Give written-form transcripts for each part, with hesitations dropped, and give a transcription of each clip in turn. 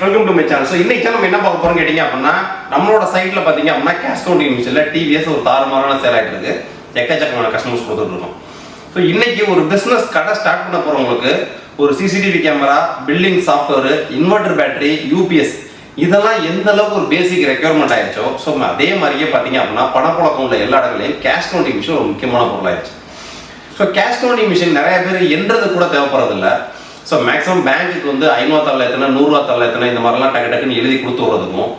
Welcome to my channel. So இன்னைக்கு நம்ம என்ன பார்க்க போறோம்னு கேட்டீங்க அப்படின்னா, நம்மளோட சைட்ல பாத்தீங்க அப்படின்னா கேஷ் கவுண்டிங் மிஷின்ல டிவிஎஸ் ஒரு தாறுமாறான சேல் ஆகிட்டு இருக்கு. எக்கச்சக்கமான கஸ்டமர்ஸ் கொடுத்துட்டு இருக்கோம். ஸோ இன்னைக்கு ஒரு பிசினஸ் கடை ஸ்டார்ட் பண்ண போறவங்களுக்கு ஒரு CCTV camera, billing software, inverter battery, UPS இதெல்லாம் எந்த அளவுக்கு ஒரு பேசிக் ரெக்யர்மெண்ட் ஆயிடுச்சோ, ஸோ அதே மாதிரியே பார்த்தீங்க அப்படின்னா பணப்புழக்கம் உள்ள எல்லா இடங்களையும் கேஷ் கவுண்டிங் மிஷின் ஒரு முக்கியமான பொருள் ஆயிடுச்சு. ஸோ கேஷ் கவுண்டிங் மிஷின் நிறைய பேர் என்றது கூட தேவைப்படுறதில்ல. ஸோ மேக்ஸிமம் பேங்க்குக்கு வந்து 500 தாள் எத்தனை, 100 தாள் எத்தனை இந்த மாதிரிலாம் டக்கு டக்குன்னு எழுதி கொடுத்து விடுறதுக்கும்,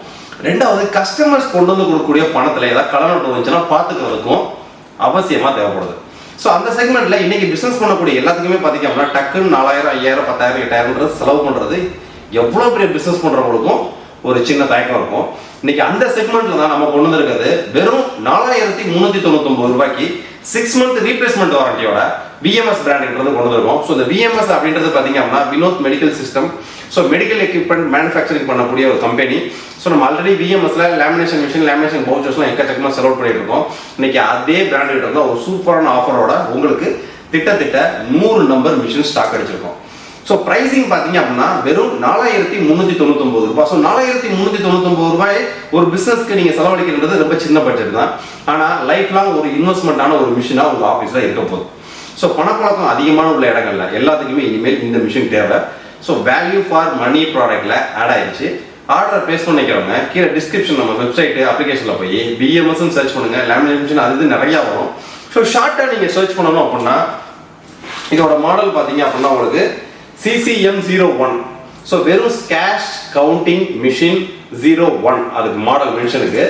ரெண்டாவது கஸ்டமர்ஸ் கொண்டு வந்து கொடுக்கக்கூடிய பணத்தில் ஏதாவது கடன் நோட்டு வந்துச்சுன்னா பார்த்துக்கிறதுக்கும் அவசியமாக தேவைப்படுது. ஸோ அந்த செக்மெண்ட்டில் இன்னைக்கு பிஸ்னஸ் பண்ணக்கூடிய எல்லாத்துக்குமே பார்த்தீங்க அப்படின்னா டக்குன்னு 4000, 5000, 10,000, 8,000 செலவு பண்ணுறது எவ்வளோ பெரிய பிஸ்னஸ் பண்ணுறவங்களுக்கும் ஒரு சின்ன தயக்கம் இருக்கும். இன்னைக்கு அந்த செக்மெண்ட்ல தான் நம்ம கொண்டு வந்திருக்கிறது வெறும் 4399 ரூபாய்க்கு 6 மந்த் ரீப்ளேஸ்மெண்ட் வாரண்டியோட விஎம்எஸ் பிராண்ட்ன்றது கொண்டு வந்திருக்கோம். ஸோ இந்த விஎம்எஸ் அப்படின்றது பார்த்தீங்க அப்படின்னா Vinod medical system. So medical equipment manufacturing பண்ணக்கூடிய ஒரு கம்பெனி. ஸோ நம்ம ஆல்ரெடி விஎம்எஸ்ல லேமினேஷன் மிஷின், லேமினேஷன் பவுச்சர்ஸ்லாம் எக்கச்சக்கமாக செலவு பண்ணிட்டு இருக்கோம். இன்னைக்கு அதே பிராண்ட் கிட்ட இருந்தால் ஒரு சூப்பரான ஆஃபரோட உங்களுக்கு திட்டத்திட்ட 100 நம்பர் மிஷின் ஸ்டாக் அடிச்சிருக்கோம். ஸோ ப்ரைஸிங் பார்த்தீங்க அப்படின்னா வெறும் 4399 ரூபாய். ஸோ 4399 ரூபாய் ஒரு பிஸ்னஸ்க்கு நீங்கள் செலவழிக்கிறது ரொம்ப சின்ன பட்ஜெட் தான். ஆனால் லைஃப் லாங் ஒரு இன்வெஸ்ட்மெண்ட்டான ஒரு மிஷினாக உங்கள் ஆஃபீஸில் இருக்க போகுது. ஸோ பணப்பழக்கம் அதிகமான உள்ள இடங்கள்ல எல்லாத்துக்குமே இனிமேல் இந்த மிஷின் தேவை. ஸோ வேல்யூ ஃபார் மணி ப்ராடக்ட்ல ஆட் ஆயிடுச்சு. ஆர்டர் பேஸ் பண்ணிக்கிறவங்க கீழே டிஸ்கிரிப்ஷன் நம்ம வெப்சைட்டு அப்ளிகேஷனில் போய் பிஎம்எஸ்ன்னு சர்ச் பண்ணுங்க. லேமினேட் மிஷின் அது நிறையா வரும். ஸோ ஷார்ட்டாக நீங்கள் சர்ச் பண்ணணும் அப்படின்னா இதோட மாடல் பார்த்தீங்க அப்படின்னா உங்களுக்கு CCM01. ஸோ வெறும் கேஷ் கவுண்டிங் மிஷின் 01 அதுக்கு மாடல் மென்ஷனுக்கு.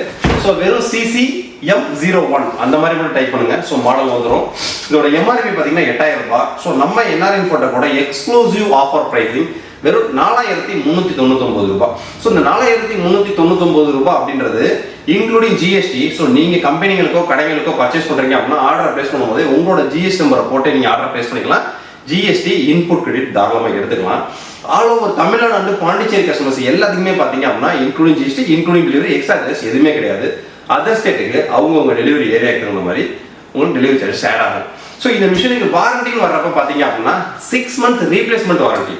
ஸோ வெறும் CCM01 அந்த மாதிரி மட்டும் டைப் பண்ணுங்க. ஸோ மாடல் வந்துடும். இதோட எம்ஆர்பி பார்த்தீங்கன்னா 8000 ரூபாய். ஸோ நம்ம என்ஆர்என் போட்ட கூட எக்ஸ்க்ளூசிவ் ஆஃபர் பிரைசிங் வெறும் 4399 ரூபாய். ஸோ இந்த 4399 ரூபாய் அப்படின்றது இன்க்ளூடிங் ஜிஎஸ்டி. ஸோ நீங்க கம்பெனிகளுக்கோ கடைகளுக்கோ பர்ச்சேஸ் பண்றீங்க அப்படின்னா ஆர்டர் பிளேஸ் பண்ணும்போது உங்களோட ஜிஎஸ்டி நம்பரை போட்டு நீங்க ஆர்டர் பிளேஸ் பண்ணிக்கலாம். ஜிஎஸ்டி இன்புட் கிரெடிட் தாராளமாக எடுத்துக்கலாம். All over Tamil Nadu and Pondicherry customers எல்லாத்துக்குமே பார்த்தீங்க அப்படின்னா including GST, including delivery, extra charges எதுவுமே கிடையாது. அதர் ஸ்டேட்டுக்கு அவங்க டெலிவரி ஏரியாவுக்கு தகுந்த மாதிரி உங்களுக்கு டெலிவரி சார்ஜஸ் ஆட் ஆகும். ஸோ இந்த மிஷினுக்கு வாரண்டின்னு வர்றப்ப பார்த்தீங்க அப்படின்னா 6 மந்த் ரீப்ளேஸ்மெண்ட் வாரண்டி.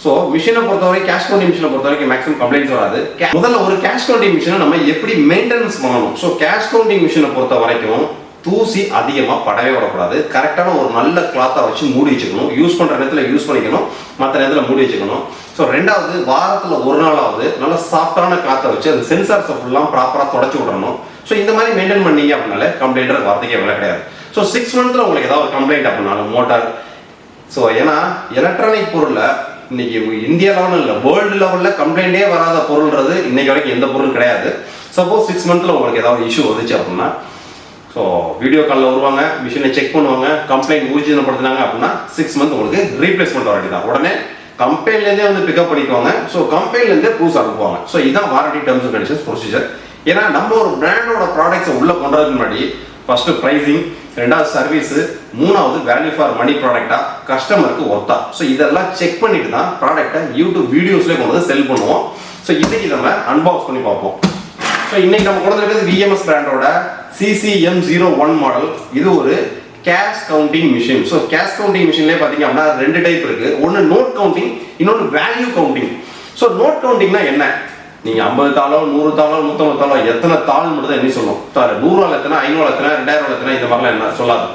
ஸோ மிஷினை பொறுத்தவரை கேஷ் கவுண்டிங் மிஷினை பொறுத்தவரைக்கும் மேக்ஸிமம் கம்ப்ளைண்ட்ஸ் வராது. முதல்ல ஒரு கேஷ் கவுண்டிங் மிஷினை நம்ம எப்படி மெயின்டெனன்ஸ் பண்ணணும். ஸோ கேஷ் கவுண்டிங் மிஷினை பொறுத்த வரைக்கும் தூசி அதிகமாக படவே விடக்கூடாது. கரெக்டான ஒரு நல்ல கிளாத்தை வச்சு மூடி வச்சுக்கணும். யூஸ் பண்ணுற நேரத்தில் யூஸ் பண்ணிக்கணும், மற்ற நேரத்தில் மூடி வச்சுக்கணும். ஸோ ரெண்டாவது வாரத்தில் ஒரு நாளாவது நல்ல சாஃப்டான கிளாத்தை வச்சு அந்த சென்சார்ஸை ஃபுல்லாக ப்ராப்பராக தொடச்சி விடணும். ஸோ இந்த மாதிரி மெயின்டைன் பண்ணீங்க அப்படின்னாலே கம்ப்ளைண்ட் வார்த்தைக்கே வேலை கிடையாது. ஸோ 6 மந்த்தில் உங்களுக்கு ஏதாவது ஒரு கம்ப்ளைண்ட் அப்படின்னாலும் மோட்டார், ஸோ ஏன்னா எலக்ட்ரானிக் பொருளில் இன்னைக்கு இந்தியா லெவலில் இல்லை வேர்ல்டு லெவலில் கம்ப்ளைண்டே வராத பொருள்ன்றது இன்னைக்கு வரைக்கும் எந்த பொருளும் கிடையாது. சப்போஸ் 6 மந்த்தில் உங்களுக்கு ஏதாவது இஷ்யூ வந்துச்சு அப்படின்னா ஸோ வீடியோ காலில் வருவாங்க, மிஷினை செக் பண்ணுவாங்க, கம்ப்ளைண்ட் ஊர்ஜிதப்படுத்தினாங்க அப்படின்னா 6 மந்த் உங்களுக்கு ரீப்ளேஸ்மெண்ட் வாரண்டி தான். உடனே கம்பெனிலேருந்தே வந்து பிக்கப் பண்ணிக்குவாங்க. ஸோ கம்பெனிலேருந்தே ப்ரூஃப் அனுப்புவாங்க. ஸோ இதான் warranty terms and conditions procedure. ஏன்னா நம்ம ஒரு பிராண்டோட ப்ராடக்ட்ஸை உள்ள கொண்டதுக்கு முன்னாடி ஃபர்ஸ்ட் ப்ரைஸிங், ரெண்டாவது சர்வீஸ், மூணாவது வேல்யூ ஃபார் மணி ப்ராடக்டா கஸ்டமருக்கு ஒர்த்தா. ஸோ இதெல்லாம் செக் பண்ணிட்டு தான் ப்ராடக்டை யூடியூப் வீடியோஸ்லேயே கொண்டு வந்து செல் பண்ணுவோம். ஸோ இன்னைக்கு நம்ம அன்பாக்ஸ் பண்ணி பார்ப்போம். ஸோ இன்னைக்கு நம்ம கொண்டு வந்திருக்கிறது விஎம்எஸ் பிராண்டோட CCM01 மாடல். இது ஒரு கேஷ் கவுண்டிங் மிஷின். ஸோ கேஷ் கவுண்டிங் மிஷின்லேயே பார்த்தீங்க அப்படின்னா 2 டைப் இருக்கு. ஒன்று நோட் கவுண்டிங், இன்னொன்று வேல்யூ கவுண்டிங். ஸோ நோட் கவுண்டிங்னா என்ன? நீங்க 50 தாளோ 100 தாளோ 150 தாளோ எத்தனை தாள் மட்டும் தான் என்ன சொல்லும். 100 எத்தனை, 500 எத்தனை, 2000 எத்தனை இந்த மாதிரிலாம் என்ன சொல்லாது.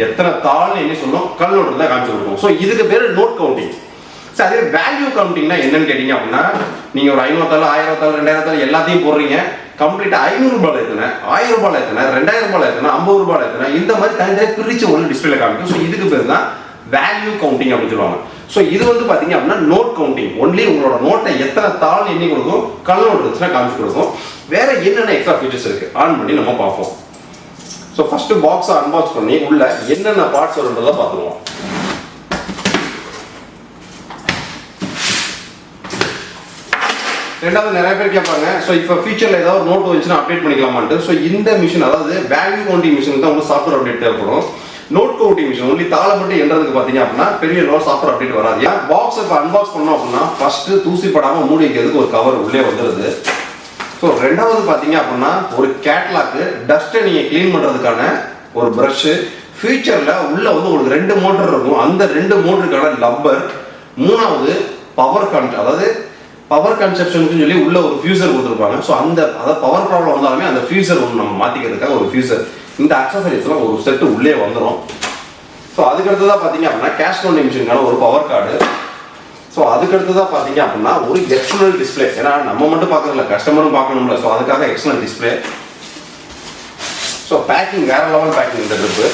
எத்தனை தாள் என்ன சொல்லும், கல்லோடு தான் காமிச்சு கொடுக்கும். ஸோ இதுக்கு பேர் நோட் கவுண்டிங். ஸோ அதே வேல்யூ கவுண்டிங்னா என்னன்னு கேட்டீங்க அப்படின்னா நீங்க ஒரு 500 தாள், 1000 தாள், 2000 தாள் எல்லாத்தையும் போடுறீங்க. கம்ப்ளீட்டா 500 ரூபாய் எத்தனை, 1000 ரூபாய் எத்தனை, 2000 ரூபாய் எத்தனை, 50 ரூபாய் எத்தனை இந்த மாதிரி தனித்தனியாக பிரிச்சு ஒரு டிஸ்பிளேல காமிக்கும். ஸோ இதுக்கு பேர் தான் வேல்யூ கவுண்டிங் அப்படின்னு சொல்லுவாங்க. ஸோ இது வந்து பாத்தீங்க அப்படின்னா நோட் கவுண்டிங். ஒன்லி உங்களோட நோட்டை எத்தனை தாள் எண்ணி கொடுக்கும், கல் நோட் இருந்துச்சுன்னா காமிச்சு கொடுக்கும். வேற என்னென்ன எக்ஸ்ட்ரா ஃபீச்சர்ஸ் இருக்கு ஆன் பண்ணி நம்ம பார்ப்போம். ஸோ ஃபர்ஸ்ட் பாக்ஸை அன்பாக்ஸ் பண்ணி உள்ள என்னென்ன பார்ட்ஸ் வருன்றதை பார்த்துருவோம். ரெண்டாவது நிறைய பேர் கேட்பாங்க, ஸோ இப்போ ஃபியூச்சரில் ஏதாவது ஒரு நோட் வந்துச்சுன்னா அப்டேட் பண்ணிக்கலாமான்ட்டு. ஸோ இந்த மிஷின் அதாவது வேல்யூ கவுண்டிங் மிஷின் தான் உங்களுக்கு சாஃப்ட்வேர் அப்டேட் தேவைப்படும். நோட் கவுண்டிங் மிஷின் ஒன்லி தாளை மட்டும் எண்றதுக்கு பார்த்தீங்க அப்படின்னா பெரிய லெவல் சாஃப்ட்வேர் அப்டேட் வராது. ஏன் பாக்ஸ் இப்போ அன்பாக்ஸ் பண்ணோம் அப்படின்னா ஃபர்ஸ்ட் தூசி படாமல் மூடி வைக்கிறதுக்கு ஒரு கவர் உள்ளே வந்துடுது. ஸோ ரெண்டாவது பார்த்தீங்க அப்படின்னா ஒரு கேட்லாக்கு, டஸ்ட்டை நீங்கள் க்ளீன் பண்ணுறதுக்கான ஒரு ப்ரஷ்ஷு, ஃபியூச்சரில் உள்ள வந்து உங்களுக்கு 2 மோட்டர் இருக்கும். அந்த 2 மோட்டருக்கான லப்பர், மூணாவது பவர் கண்ட் அதாவது பவர் கன்சப்ஷனுக்கு சொல்லி உள்ள ஒரு ஃபியூசர் கொடுத்துருப்பாங்க. ஸோ அந்த அதாவது பவர் ப்ராப்ளம் வந்தாலுமே அந்த ஃபியூசர் ஒன்று நம்ம மாற்றிக்கிறதுக்காக ஒரு ஃபியூசர். இந்த அக்சசரிஸ்லாம் ஒரு செட்டு உள்ளே வந்துடும். ஸோ அதுக்கடுத்ததாக பார்த்தீங்க அப்படின்னா கேஷ் கவுண்டிங் மிஷினுக்கான ஒரு பவர் கார்டு. ஸோ அதுக்கடுத்ததாக பார்த்தீங்க அப்படின்னா ஒரு எக்ஸ்டர்னல் டிஸ்பிளே. ஏன்னா நம்ம மட்டும் பார்க்கறதில்ல, கஸ்டமரும் பார்க்கணும்ல. ஸோ அதுக்காக எக்ஸ்டர்னல் டிஸ்பிளே. ஸோ பேக்கிங் வேற லெவல் பேக்கிங் இந்த ட்ரிப்பு.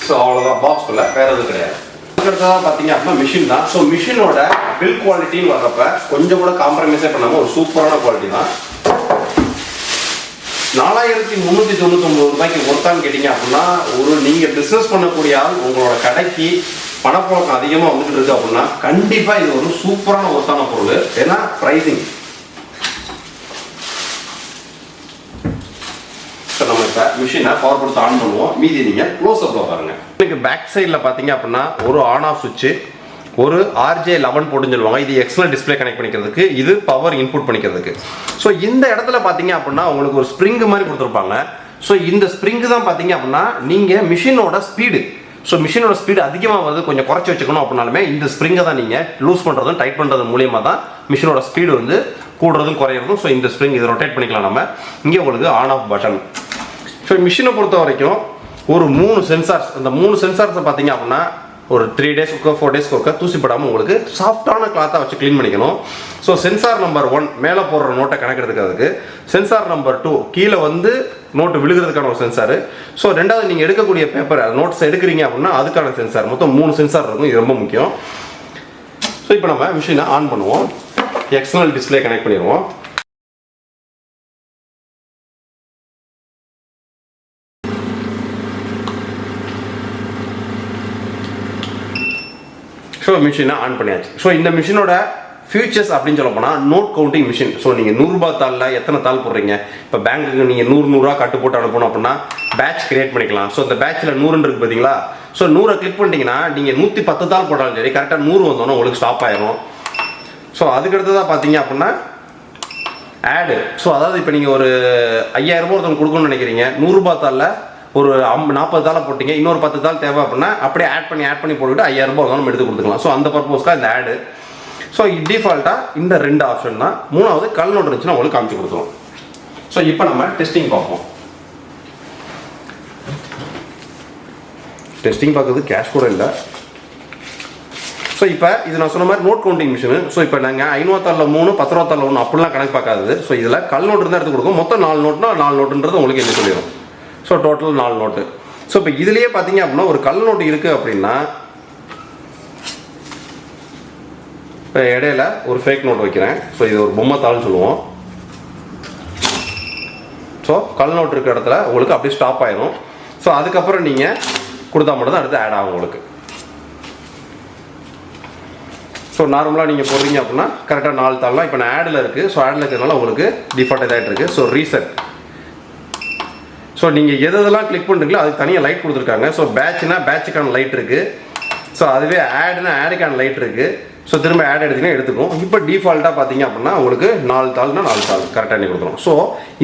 ஸோ அவ்வளோதான், பாக்ஸ்குள்ள வேற எதுவும் கிடையாது. அதுக்கடுத்ததாக பார்த்தீங்க அப்படின்னா மிஷின் தான். ஸோ மிஷினோட பில் குவாலிட்டின்னு வர்றப்ப கொஞ்சம் கூட காம்ப்ரமைஸே பண்ணாமல் ஒரு சூப்பரான குவாலிட்டி தான். 4399 ரூபாய்க்கு ஒருத்தான்னு கேட்டீங்க அப்படின்னா ஒரு நீங்கள் பிஸ்னஸ் பண்ணக்கூடிய ஆள் உங்களோட கடைக்கு பணப்புழக்கம் அதிகமாக வந்துட்டு இருக்கு அப்படின்னா கண்டிப்பாக இது ஒரு சூப்பரான ஒருத்தான பொருள். ஏன்னா ப்ரைஸிங். நம்ம இப்போ மிஷினை பவர் கொடுத்து ஆன் பண்ணுவோம். மீதி நீங்கள் க்ளோஸ் அப்ல பாருங்க. எனக்கு பேக் சைடில் பார்த்தீங்க அப்படின்னா ஒரு ஆன் ஆஃப் சுவிட்சு, ஒரு RJ11 போட்டுன்னு சொல்லுவாங்க. இது எக்ஸ்டர்னல் டிஸ்பிளே கனெக்ட் பண்ணிக்கிறதுக்கு, இது பவர் இன்புட் பண்ணிக்கிறதுக்கு. ஸோ இந்த இடத்துல பார்த்தீங்க அப்படின்னா உங்களுக்கு ஒரு ஸ்ப்ரிங் மாதிரி கொடுத்துருப்பாங்க. ஸோ இந்த ஸ்ப்ரிங் தான் பார்த்தீங்க அப்படின்னா நீங்கள் மிஷினோட ஸ்பீடு, ஸோ மிஷினோட ஸ்பீடு அதிகமாக வந்து கொஞ்சம் குறைச்சி வச்சுக்கணும் அப்படின்னாலுமே இந்த ஸ்ப்ரிங்கை தான் நீங்கள் லூஸ் பண்ணுறதும் டைட் பண்ணுறது மூலியமாக தான் மிஷினோட ஸ்பீடு வந்து கூடுறதும் குறையிறதும். ஸோ இந்த ஸ்ப்ரிங் இதை ரொட்டேட் பண்ணிக்கலாம் நம்ம. இங்கே உங்களுக்கு ஆன் ஆஃப் பட்டன். ஸோ மிஷினை பொறுத்த வரைக்கும் ஒரு 3 சென்சார்ஸ். அந்த 3 சென்சார்ஸை பார்த்தீங்க அப்படின்னா ஒரு 3 டேஸ்க்கு 4 டேஸ்க்கு ஒருக்கா தூசிப்படாமல் உங்களுக்கு சாஃப்டான கிளாத்தாக வச்சு க்ளீன் பண்ணிக்கணும். ஸோ சென்சார் நம்பர் 1 மேலே போடுற நோட்டை கணக்கெடுத்துக்கு அதுக்கு, சென்சார் நம்பர் 2 கீழே வந்து நோட்டு விழுகிறதுக்கான ஒரு சென்சார். ஸோ ரெண்டாவது நீங்கள் எடுக்கக்கூடிய பேப்பர் நோட்ஸ் எடுக்கிறீங்க அப்படின்னா அதுக்கான சென்சார். மொத்தம் 3 சென்சார் இருக்கும். இது ரொம்ப முக்கியம். ஸோ இப்போ நம்ம மிஷினை ஆன் பண்ணுவோம். எக்ஸ்டர்னல் டிஸ்பிளே கனெக்ட் பண்ணிடுவோம். ஸோ மிஷினை ஆன் பண்ணியாச்சு. ஸோ இந்த மிஷினோட ஃபியூச்சர்ஸ் அப்படின்னு சொல்ல போனால் நோட் கவுண்டிங் மிஷின். ஸோ நீங்கள் 100 ரூபாய் தாளில் எத்தனை தாள் போடுறீங்க, இப்போ பேங்க்குக்கு நீங்கள் 100 காட்டு போட்டு அனுப்பணும் அப்படின்னா பேட்ச் கிரியேட் பண்ணிக்கலாம். ஸோ இந்த பேட்சில் 100 இருக்குது பார்த்தீங்களா. ஸோ 100 கிளிக் பண்ணிட்டீங்கன்னா நீங்கள் 110 தாள் போட்டாலும் சரி கரெக்டாக 100 வந்தோன்னா உங்களுக்கு ஸ்டாப் ஆயிரும். ஸோ அதுக்கடுத்ததாக பார்த்தீங்க அப்படின்னா ஆடு. ஸோ அதாவது இப்போ நீங்கள் ஒரு 5000 ரூபாய் ஒருத்தவங்க கொடுக்கணும்னு நினைக்கிறீங்க, 100 ரூபாய் தாளில் ஒரு 40 தாளை போட்டிங்க, இன்னொரு 10 தாள் தேவை அப்படின்னா அப்படியே ஆட் பண்ணி போட்டுவிட்டு 5000 ரூபாய் நம்ம எடுத்து கொடுத்துக்கலாம். ஸோ அந்த பர்பஸ்க்காக இந்த ஆடு. ஸோ டிஃபால்ட்டாக இந்த 2 ஆப்ஷன் தான். 3வது கல் நோட் இருந்துச்சுன்னா உங்களுக்கு காமிச்சு கொடுத்துருவோம். ஸோ இப்போ நம்ம டெஸ்டிங் பார்ப்போம். டெஸ்டிங் பார்க்குறது கேஷ் கூட இல்லை. ஸோ இப்போ இது நான் சொன்ன மாதிரி நோட் கவுண்டிங் மிஷின். ஸோ இப்போ நாங்கள் 500 தாளில் 3 10 ரூபா தாளில் 1 அப்படிலாம் கணக்கு பார்க்காது. ஸோ இதில் கல் நோட்டு இருந்தால் எடுத்து கொடுக்கும். மொத்தம் 4 நோட்னா 4 நோட்டுன்றது உங்களுக்கு என்ன சொல்லிடும். So total 4 note. ஸோ இப்போ இதுலேயே பார்த்தீங்க அப்படின்னா ஒரு கல் நோட்டு இருக்குது அப்படின்னா இப்போ இடையில ஒரு ஃபேக் நோட் வைக்கிறேன். ஸோ இது ஒரு பொம்மை தாள்னு சொல்லுவோம். ஸோ கல் நோட்டு இருக்கிற இடத்துல உங்களுக்கு அப்படியே ஸ்டாப் ஆயிடும். ஸோ அதுக்கப்புறம் நீங்கள் கொடுத்தா மட்டும் தான் அடுத்து ஆட் ஆகும் உங்களுக்கு. ஸோ நார்மலாக நீங்கள் போடுறீங்க அப்படின்னா கரெக்டாக 4 தாள்லாம் இப்போ நான் ஆடில் இருக்குது. ஸோ ஆடில் இருக்கிறதுனால உங்களுக்கு டிஃபால்ட் இதாகிட்டு இருக்குது. So reset. ஸோ நீங்கள் எதெல்லாம் கிளிக் பண்ணுறீங்களோ அதுக்கு தனியாக லைட் கொடுத்துருக்காங்க. ஸோ பேட்ச்னா பேட்சுக்கான லைட் இருக்குது. ஸோ அதுவே ஆடுனா ஆடுக்கான லைட் இருக்குது. ஸோ திரும்ப ஆட் எடுத்தீங்கன்னா எடுத்துக்கும். இப்போ டிஃபால்ட்டாக பார்த்தீங்க அப்படின்னா உங்களுக்கு 4 தாள்னா 4 தாள் கரெக்டாக நீ கொடுத்துரும். ஸோ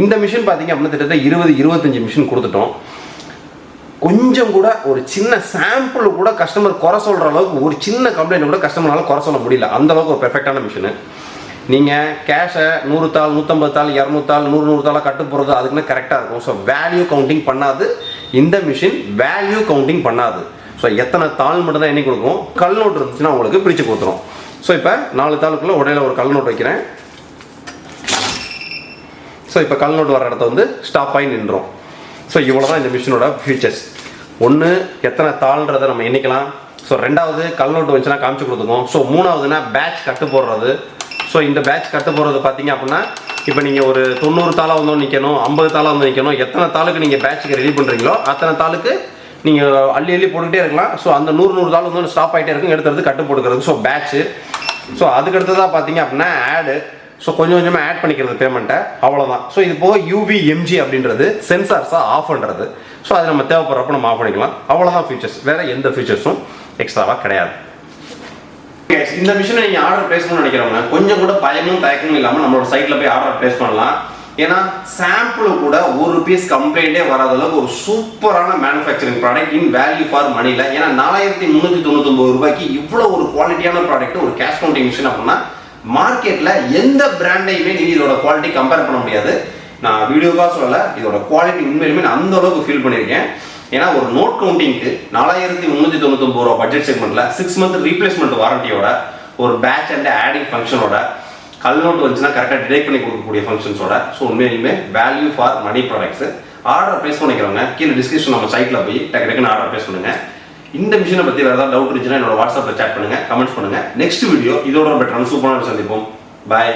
இந்த மிஷின் பார்த்தீங்க அப்படின்னா கிட்டத்தட்ட 20-25 மிஷின் கொடுத்துட்டோம். கொஞ்சம் கூட ஒரு சின்ன சாம்பிள் கூட கஸ்டமர் குறை சொல்கிற அளவுக்கு ஒரு சின்ன கம்ப்ளைண்ட் கூட கஸ்டமரால் குறை சொல்ல முடியல. அந்த அளவுக்கு ஒரு பெர்ஃபெக்டான மிஷினு. நீங்கள் கேஷை 100 தாள் 150 தாள் 200 தாள் 100 தாளாக கட்டு போகிறது அதுக்குன்னு கரெக்டாக இருக்கும். ஸோ வேல்யூ கவுண்டிங் பண்ணாது இந்த மிஷின். வேல்யூ கவுண்டிங் பண்ணாது. ஸோ எத்தனை தாள் மட்டும் தான் எண்ணி கொடுக்கும். கல் நோட்டு இருந்துச்சுன்னா உங்களுக்கு பிரித்து கொடுத்துரும். ஸோ இப்போ 4 தாளுக்குள்ளே உடையில ஒரு கல் நோட்டு வைக்கிறேன். ஸோ இப்போ கல் நோட்டு வர இடத்த வந்து ஸ்டாப் ஆகி நின்றோம். ஸோ இவ்வளோ தான் இந்த மிஷினோட ஃபீச்சர்ஸ். ஒன்று எத்தனை தாள்ன்றதை நம்ம எண்ணிக்கலாம். ஸோ ரெண்டாவது கல் நோட்டு வந்துச்சுன்னா காமிச்சு கொடுத்துக்கும். ஸோ மூணாவதுன்னா பேட்ச் கட்டு போடுறது. ஸோ இந்த பேட்ச் கட்டு போகிறது பார்த்தீங்க அப்படின்னா இப்போ நீங்கள் ஒரு 90 தாளாக வந்து நிற்கணும், 50 தாளாக வந்து நிற்கணும். எத்தனை தாளுக்கு நீங்கள் பேட்சுக்கு ரெடி பண்ணுறீங்களோ அத்தனை தாளுக்கு நீங்கள் அள்ளி போட்டுக்கிட்டே இருக்கலாம். ஸோ அந்த 100 தாள் வந்து ஸ்டாப் ஆகிட்டே இருக்கும். எடுத்துறது கட்டு போட்டுக்கிறது. So patch. ஸோ அதுக்கடுத்ததாக பார்த்தீங்க அப்படின்னா ஆடு. ஸோ கொஞ்சம் கொஞ்சமாக ஆட் பண்ணிக்கிறது பேமெண்ட்டை. அவ்வளோதான். ஸோ இது போக UVMG அப்படின்றது சென்சார்ஸாக ஆஃப் பண்ணுறது. ஸோ அது நம்ம தேவைப்படுறப்ப நம்ம ஆஃப் பண்ணிக்கலாம். அவ்வளோதான் ஃபீச்சர்ஸ். வேறு எந்த ஃபீச்சர்ஸும் எக்ஸ்ட்ராவாக கிடையாது. இந்த மிஷினை நீங்கள் ஆர்டர் பிளேஸ் பண்ணணும்னு நினைக்கிறவங்க கொஞ்சம் கூட பயமும் தயக்கமும் இல்லாமல் நம்மளோட சைட்டில் போய் ஆர்டர் பிளேஸ் பண்ணலாம். ஏன்னா சாம்பிள் கூட ஒரு பீஸ் கம்ப்ளைண்டே வராத அளவுக்கு ஒரு சூப்பரான manufacturing product in value for மணியில். ஏன்னா 4399 ரூபாய்க்கு இவ்வளோ ஒரு குவாலிட்டியான ப்ராடக்ட் ஒரு கேஷ் கவுண்டிங் மிஷின் அப்படின்னா மார்க்கெட்டில் எந்த பிராண்டையுமே நீங்கள் இதோட குவாலிட்டி கம்பேர் பண்ண முடியாது. நான் வீடியோவாக சொல்லலை, இதோட குவாலிட்டி உண்மையிலுமே நான் அந்த அளவுக்கு ஃபீல் பண்ணியிருக்கேன். ஏன்னா ஒரு நோட் கவுண்டிங்க்கு 4399 ரூபா பட்ஜெட் செக்மெண்ட்ல 6 மந்த் ரீப்ளேஸ்மெண்ட் வாரண்டியோட ஒரு பேட்ச் அண்ட் ஆடிங் ஃபங்க்ஷனோட கல் நோட் வந்துச்சுன்னா கரெக்டாக டிடெக்ட் பண்ணி கொடுக்கக்கூடிய ஃபங்க்ஷன்ஸோட ஸோ உண்மையிலுமே value for money products. Order place பண்ணிக்கிறவங்க கீழே டிஸ்கிரிப்ஷன் நம்ம சைட்டில் போய் டக்குன்னு ஆர்டர் ப்ளேஸ் பண்ணுங்க. இந்த மிஷினை பற்றி வேறு ஏதாவது டவுட் இருந்துச்சுன்னா என்னோட வாட்ஸ்அப்பில் சேட் பண்ணுங்க, கமெண்ட்ஸ் பண்ணுங்க. நெக்ஸ்ட் வீடியோ இதோட பெட்டரான சூப்பரான சந்திப்போம். பாய்.